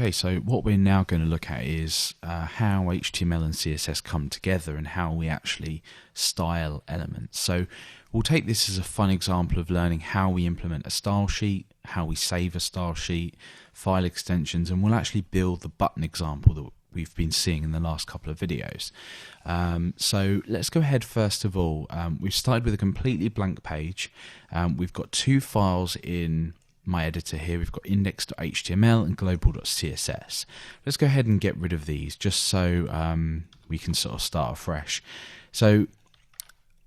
Okay, so what we're now going to look at is how HTML and CSS come together and how we actually style elements. So we'll take this as a fun example of learning how we implement a style sheet, how we save a style sheet, file extensions, and we'll actually build the button example that we've been seeing in the last couple of videos. So let's go ahead first of all. We've started with a completely blank page. We've got two files in my editor here. We've got index.html and global.css. Let's go ahead and get rid of these just so we can sort of start afresh. So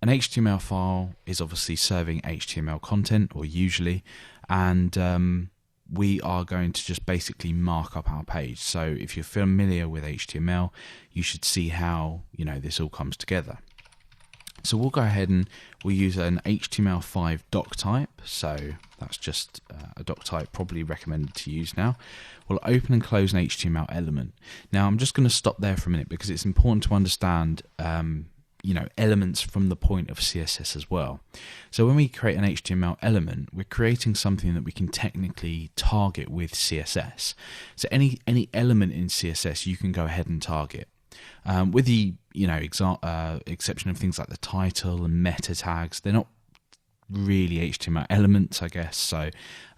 an HTML file is obviously serving HTML content, or usually, and we are going to just basically mark up our page. So if you're familiar with HTML, you should see how this all comes together. So we'll go ahead and we'll use an HTML5 doc type. So that's just a doc type probably recommended to use now. We'll open and close an HTML element. Now I'm just going to stop there for a minute because it's important to understand elements from the point of CSS as well. So when we create an HTML element, we're creating something that we can technically target with CSS. So any element in CSS you can go ahead and target. With the exception of things like the title and meta tags, they're not really HTML elements, I guess. So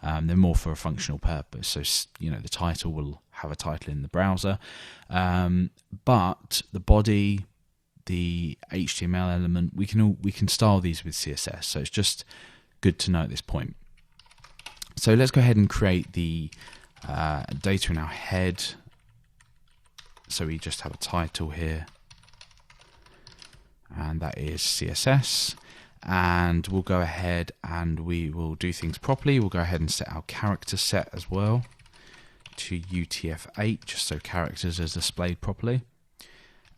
they're more for a functional purpose. So the title will have a title in the browser, but the body, the HTML element, we can style these with CSS. So it's just good to know at this point. So let's go ahead and create the data in our head. So we just have a title here, and that is CSS, and we'll go ahead and we will do things properly. We'll go ahead and set our character set as well to UTF-8, just so characters are displayed properly.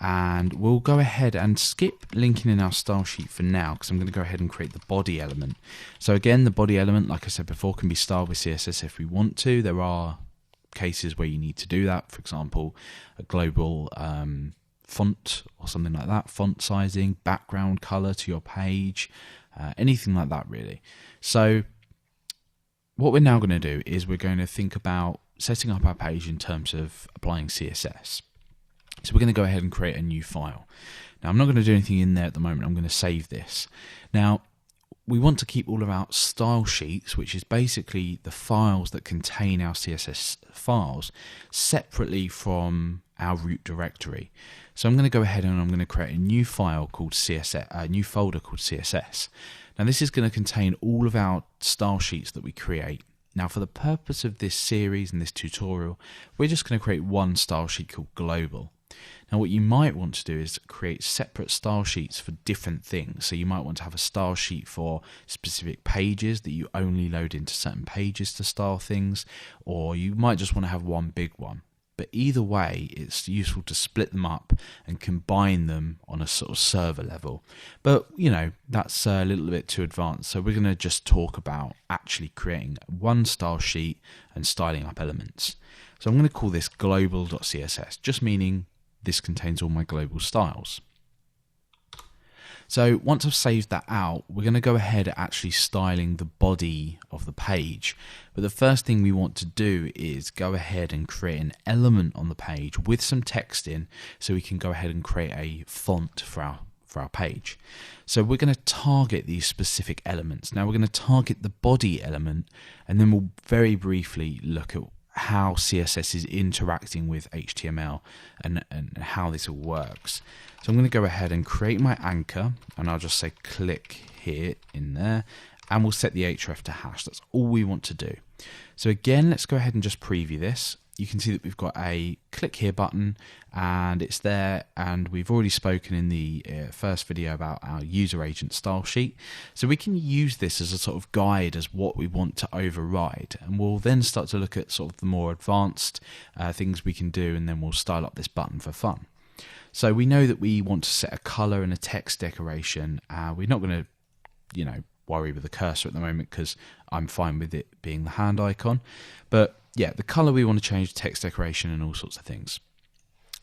And we'll go ahead and skip linking in our style sheet for now, because I'm going to go ahead and create the body element. So again, the body element, like I said before, can be styled with CSS if we want to. There are cases where you need to do that, for example a global font or something like that, font sizing, background color to your page, anything like that really. So what we're now going to do is we're going to think about setting up our page in terms of applying CSS. So we're going to go ahead and create a new file. Now I'm not going to do anything in there at the moment. I'm going to save this. Now we want to keep all of our style sheets, which is basically the files that contain our CSS files, separately from our root directory. So I'm going to go ahead and I'm going to create a new file called CSS, a new folder called CSS. Now this is going to contain all of our style sheets that we create. Now for the purpose of this series and this tutorial, we're just going to create one style sheet called global. Now what you might want to do is create separate style sheets for different things. So you might want to have a style sheet for specific pages that you only load into certain pages to style things, or you might just want to have one big one. But either way, it's useful to split them up and combine them on a sort of server level. But that's a little bit too advanced. So we're going to just talk about actually creating one style sheet and styling up elements. So I'm going to call this global.css, just meaning this contains all my global styles. So once I've saved that out, we're going to go ahead at actually styling the body of the page. But the first thing we want to do is go ahead and create an element on the page with some text in, so we can go ahead and create a font for our page. So we're going to target these specific elements. Now we're going to target the body element, and then we'll very briefly look at how CSS is interacting with HTML and how this all works. So I'm going to go ahead and create my anchor, and I'll just say click here in there, and we'll set the href to hash. That's all we want to do. So again, let's go ahead and just preview this. You can see that we've got a click here button, and it's there, and we've already spoken in the first video about our user agent style sheet. So we can use this as a sort of guide as what we want to override, and we'll then start to look at sort of the more advanced things we can do, and then we'll style up this button for fun. So we know that we want to set a color and a text decoration. We're not going to worry with the cursor at the moment because I'm fine with it being the hand icon, but yeah, the color we want to change, text decoration, and all sorts of things.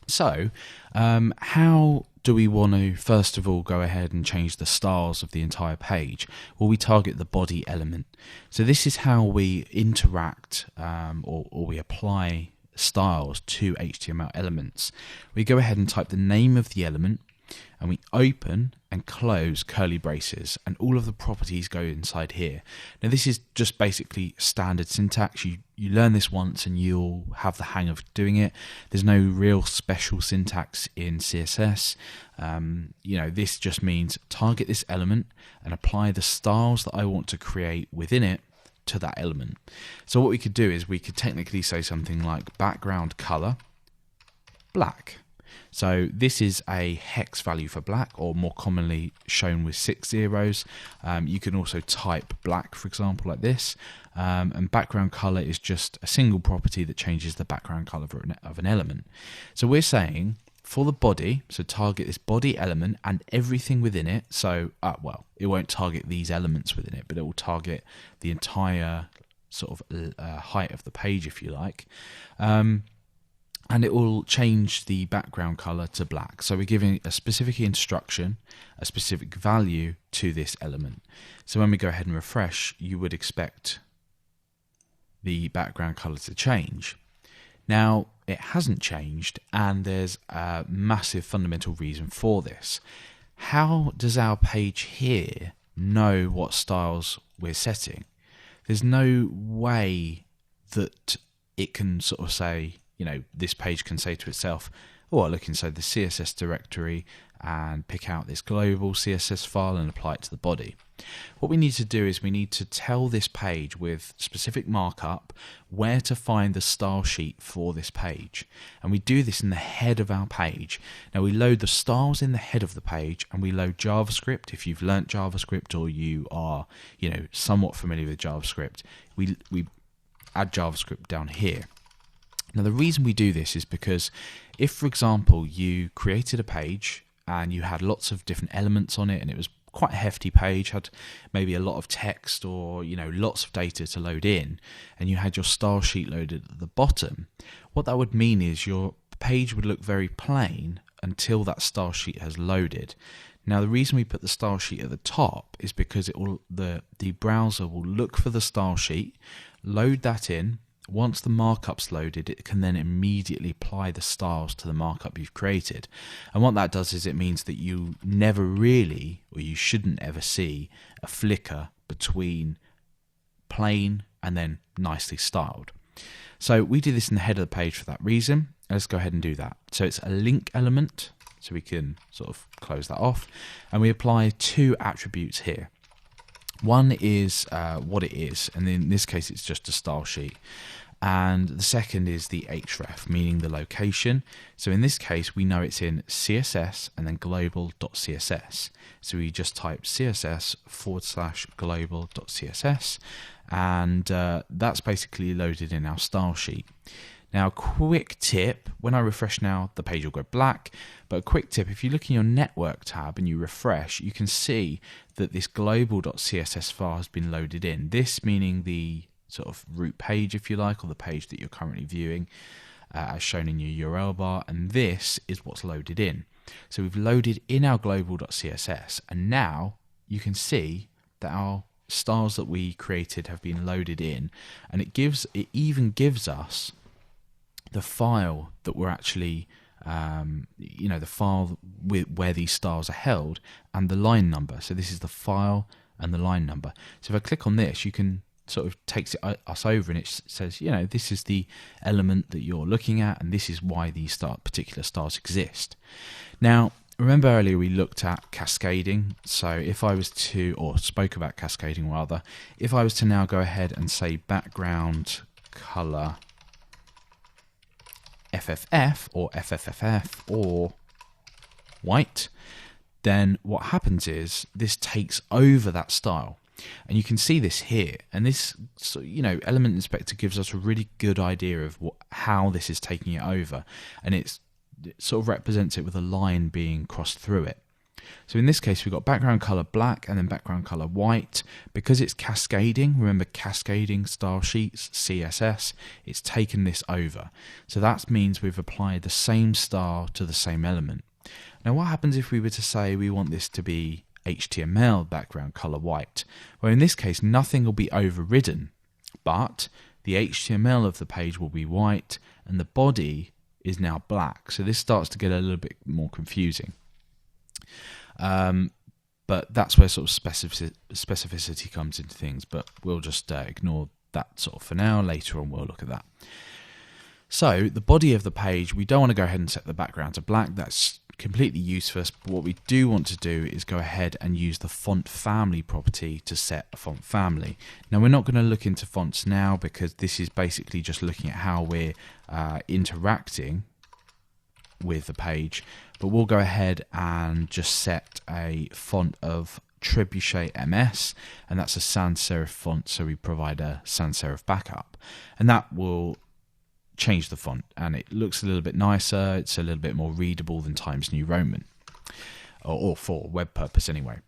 So how do we want to first of all go ahead and change the styles of the entire page? Well, we target the body element. So this is how we interact or we apply styles to HTML elements, we go ahead and type the name of the element, and we open and close curly braces, and all of the properties go inside here. Now this is just basically standard syntax. You learn this once and you'll have the hang of doing it. There's no real special syntax in CSS. This just means target this element and apply the styles that I want to create within it to that element. So what we could do is we could technically say something like background color black. So this is a hex value for black, or more commonly shown with 6 zeros. You can also type black, for example, like this. And background color is just a single property that changes the background color of an element. So we're saying for the body, so target this body element and everything within it. So, it won't target these elements within it, but it will target the entire sort of height of the page, if you like. And it will change the background color to black. So we're giving a specific instruction, a specific value to this element. So when we go ahead and refresh, you would expect the background color to change. Now, it hasn't changed, and there's a massive fundamental reason for this. How does our page here know what styles we're setting? There's no way that it can sort of say, this page can say to itself, I look inside the CSS directory and pick out this global CSS file and apply it to the body. What we need to do is we need to tell this page with specific markup where to find the style sheet for this page. And we do this in the head of our page. Now we load the styles in the head of the page, and we load JavaScript. If you've learnt JavaScript or you are, somewhat familiar with JavaScript, we add JavaScript down here. Now the reason we do this is because if, for example, you created a page and you had lots of different elements on it, and it was quite a hefty page, had maybe a lot of text or lots of data to load in, and you had your style sheet loaded at the bottom, what that would mean is your page would look very plain until that style sheet has loaded. Now the reason we put the style sheet at the top is because the browser will look for the style sheet, load that in. Once the markup's loaded, it can then immediately apply the styles to the markup you've created. And what that does is it means that you never really, or you shouldn't ever see a flicker between plain and then nicely styled. So we do this in the head of the page for that reason. Let's go ahead and do that. So it's a link element, so we can sort of close that off. And we apply 2 attributes here. One is what it is, and in this case it's just a style sheet. And the second is the href, meaning the location. So in this case we know it's in CSS and then global.css. So we just type CSS/global.css, and that's basically loaded in our style sheet. Now, quick tip, when I refresh now, the page will go black, but a quick tip, if you look in your network tab and you refresh, you can see that this global.css file has been loaded in. This meaning the sort of root page, if you like, or the page that you're currently viewing, as shown in your URL bar, and this is what's loaded in. So we've loaded in our global.css, and now you can see that our styles that we created have been loaded in, and it even gives us the file that we're actually, the file where these styles are held, and the line number. So this is the file and the line number. So if I click on this, you can sort of takes us over, and it says, this is the element that you're looking at, and this is why these particular styles exist. Now, remember earlier we looked at cascading. So if I was to, or spoke about cascading rather, if I was to now go ahead and say background color FFF or FFFF or white, then what happens is this takes over that style. And you can see this here, and this, Element Inspector gives us a really good idea of how this is taking it over, and it sort of represents it with a line being crossed through it. So in this case, we've got background color black and then background color white. Because it's cascading, remember cascading style sheets, CSS, it's taken this over. So that means we've applied the same style to the same element. Now what happens if we were to say we want this to be HTML background color white? Well, in this case, nothing will be overridden, but the HTML of the page will be white, and the body is now black. So this starts to get a little bit more confusing. But that's where sort of specificity comes into things, but we'll just ignore that sort of for now. Later on we'll look at that. So the body of the page, we don't want to go ahead and set the background to black. That's completely useless. But what we do want to do is go ahead and use the font family property to set a font family. Now we're not going to look into fonts now because this is basically just looking at how we're interacting with the page, but we'll go ahead and just set a font of Trebuchet MS, and that's a sans serif font, so we provide a sans serif backup, and that will change the font and it looks a little bit nicer. It's a little bit more readable than Times New Roman, or for web purpose anyway.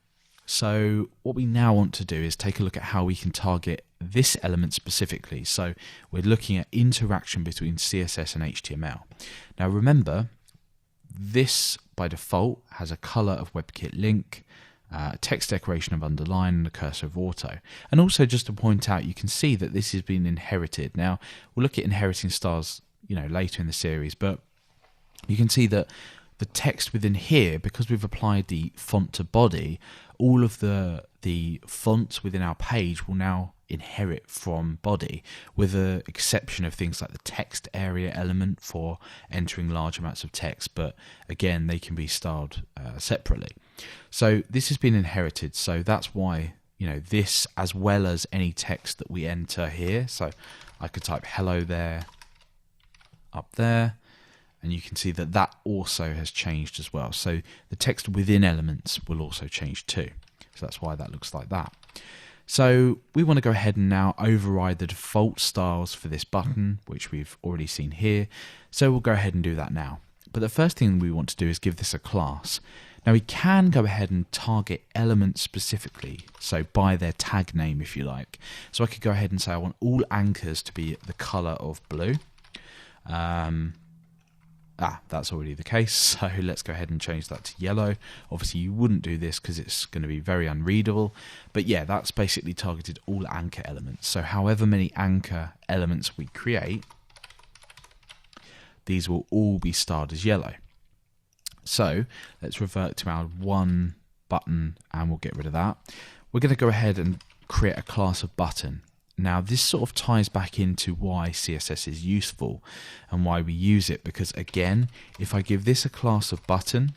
So what we now want to do is take a look at how we can target this element specifically. So we're looking at interaction between CSS and HTML. Now remember, this by default has a color of WebKit link, text decoration of underline, and a cursor of auto. And also just to point out, you can see that this has been inherited. Now we'll look at inheriting styles, later in the series, but you can see that the text within here, because we've applied the font to body, all of the fonts within our page will now inherit from body, with the exception of things like the text area element for entering large amounts of text, but again they can be styled separately. So this has been inherited, so that's why this, as well as any text that we enter here, so I could type hello there, up there, and you can see that that also has changed as well. So the text within elements will also change too. So that's why that looks like that. So we want to go ahead and now override the default styles for this button, which we've already seen here. So we'll go ahead and do that now. But the first thing we want to do is give this a class. Now we can go ahead and target elements specifically, so by their tag name if you like. So I could go ahead and say I want all anchors to be the color of blue. That's already the case, so let's go ahead and change that to yellow. Obviously you wouldn't do this because it's going to be very unreadable, but yeah, that's basically targeted all anchor elements. So however many anchor elements we create, these will all be styled as yellow. So let's revert to our one button and we'll get rid of that. We're going to go ahead and create a class of button. Now this sort of ties back into why CSS is useful and why we use it, because again, if I give this a class of button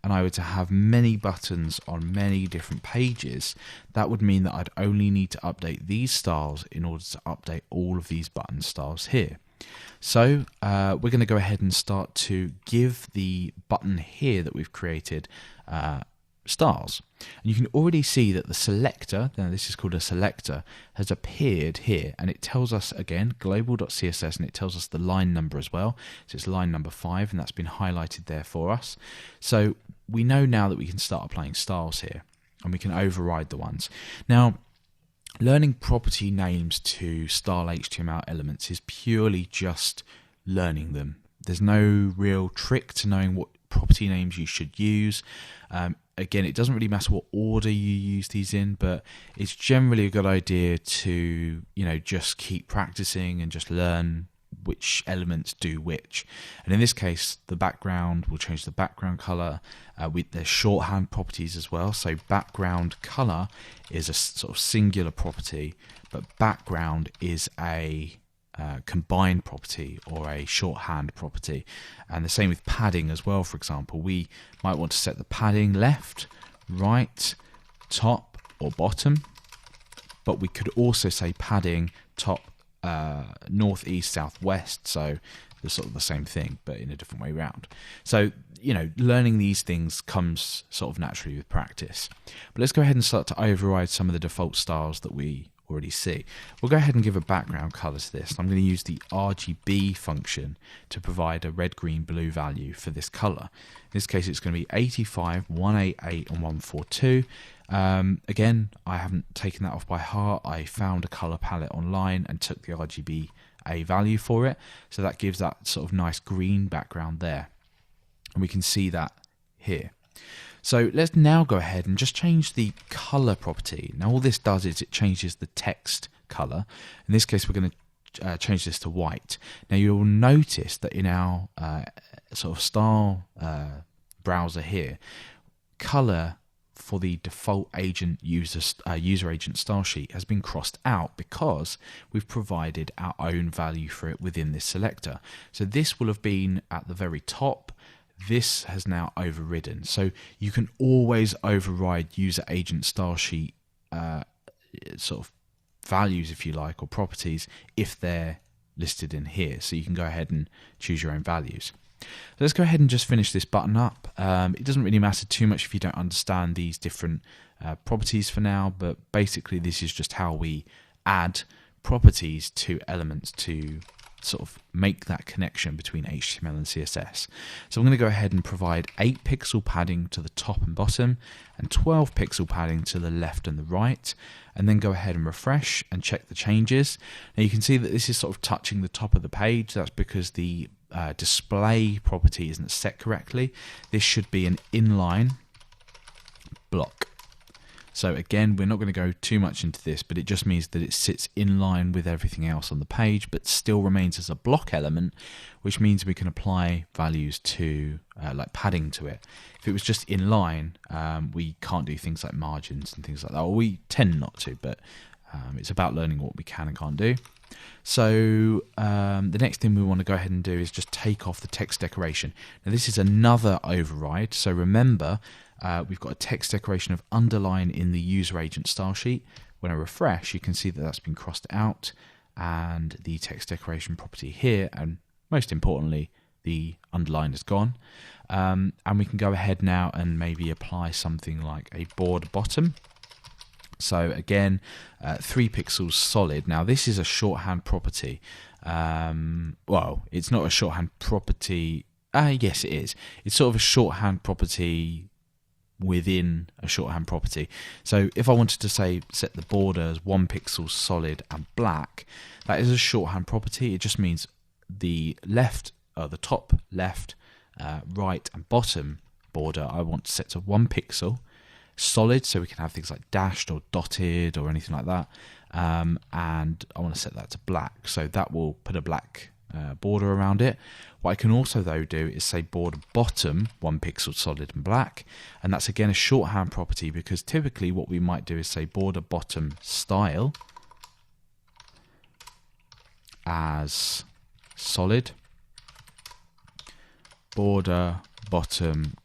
and I were to have many buttons on many different pages, that would mean that I'd only need to update these styles in order to update all of these button styles here. So we're going to go ahead and start to give the button here that we've created styles. And you can already see that the selector, now this is called a selector, has appeared here, and it tells us again global.css, and it tells us the line number as well. So it's line number 5, and that's been highlighted there for us. So we know now that we can start applying styles here, and we can override the ones. Now learning property names to style HTML elements is purely just learning them. There's no real trick to knowing what property names you should use. Again, it doesn't really matter what order you use these in, but it's generally a good idea to, just keep practicing and just learn which elements do which. And in this case, the background will change the background color. There's shorthand properties as well. So background color is a sort of singular property, but background is a combined property or a shorthand property. And the same with padding as well. For example, we might want to set the padding left, right, top or bottom, but we could also say padding top, north, east, south, west. So they're sort of the same thing but in a different way around. So learning these things comes sort of naturally with practice. But let's go ahead and start to override some of the default styles that we already see. We'll go ahead and give a background color to this. I'm going to use the RGB function to provide a red, green, blue value for this color. In this case, it's going to be 85, 188, and 142. Again, I haven't taken that off by heart. I found a color palette online and took the RGB value for it. So that gives that sort of nice green background there. And we can see that here. So let's now go ahead and just change the color property. Now all this does is it changes the text color. In this case, we're going to change this to white. Now you'll notice that in our sort of style browser here, color for the default agent user agent style sheet has been crossed out because we've provided our own value for it within this selector. So this will have been at the very top. This has now overridden. So you can always override user agent style sheet sort of values, if you like, or properties if they're listed in here. So you can go ahead and choose your own values. Let's go ahead and just finish this button up. It doesn't really matter too much if you don't understand these different properties for now, but basically this is just how we add properties to elements to sort of make that connection between HTML and CSS. So I'm going to go ahead and provide 8 pixel padding to the top and bottom and 12 pixel padding to the left and the right, and then go ahead and refresh and check the changes. Now you can see that this is sort of touching the top of the page. That's because the display property isn't set correctly. This should be an inline block. So again, we're not going to go too much into this, but it just means that it sits in line with everything else on the page, but still remains as a block element, which means we can apply values to like padding to it. If it was just in line, we can't do things like margins and things like that. Or we tend not to, but it's about learning what we can and can't do. So the next thing we want to go ahead and do is just take off the text decoration. Now this is another override. So remember, we've got a text decoration of underline in the user agent style sheet. When I refresh, you can see that that's been crossed out, and the text decoration property here, and most importantly, the underline is gone. And we can go ahead now and maybe apply something like a border bottom. So again, 3 pixels solid. Now this is a shorthand property. Well, it's not a shorthand property. Yes, it is. It's sort of a shorthand property within a shorthand property. So if I wanted to say set the border as 1 pixel solid and black, that is a shorthand property. It just means the left, the top, left, right, and bottom border I want to set to 1 pixel. Solid, so we can have things like dashed or dotted or anything like that, and I want to set that to black, so that will put a black border around it. What I can also though do is say border bottom 1 pixel solid and black, and that's again a shorthand property, because typically what we might do is say border bottom style as solid, border bottom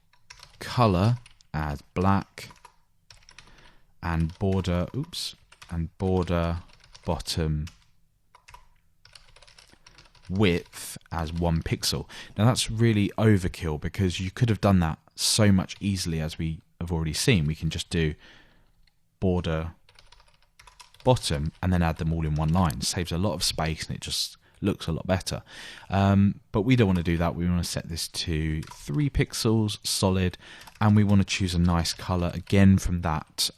color as black, and border bottom width as 1 pixel. Now that's really overkill, because you could have done that so much easily. As we have already seen, we can just do border bottom and then add them all in one line. It saves a lot of space and it just looks a lot better. But we don't want to do that. We want to set this to 3 pixels solid, and we want to choose a nice color again from that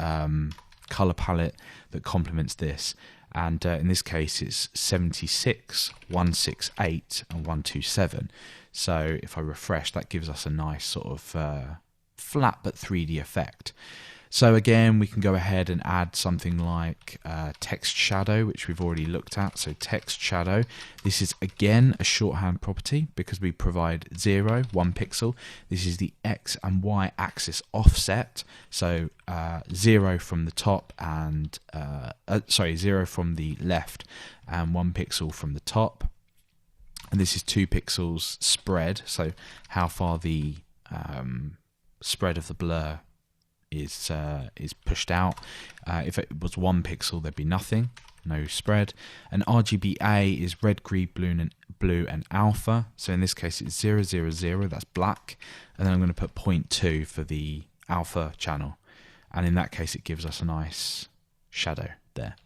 color palette that complements this. And in this case it's 76, 168 and 127. So if I refresh, that gives us a nice sort of flat but 3D effect. So again, we can go ahead and add something like text shadow, which we've already looked at. So text shadow, this is again a shorthand property because we provide 0, 1 pixel. This is the X and Y axis offset. So 0 from the top and 0 from the left and 1 pixel from the top. And this is 2 pixels spread. So how far the spread of the blur is pushed out. If it was 1 pixel, there'd be nothing, no spread. And RGBA is red, green, blue, and alpha. So in this case, it's 0, 0, 0. That's black. And then I'm going to put 0.2 for the alpha channel. And in that case, it gives us a nice shadow there.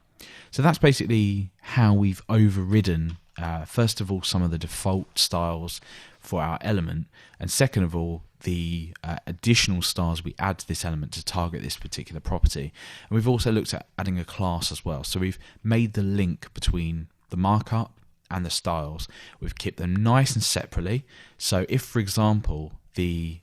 So that's basically how we've overridden, first of all, some of the default styles for our element, and second of all, the additional styles we add to this element to target this particular property. And we've also looked at adding a class as well. So we've made the link between the markup and the styles. We've kept them nice and separately. So if, for example, the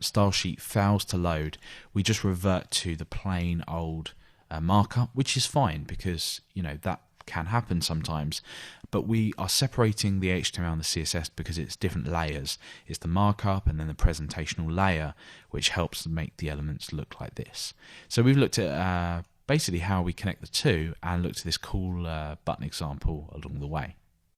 style sheet fails to load, we just revert to the plain old markup, which is fine because, you know, that can happen sometimes, but we are separating the HTML and the CSS because it's different layers. It's the markup and then the presentational layer, which helps make the elements look like this. So we've looked at basically how we connect the two and looked at this cool button example along the way.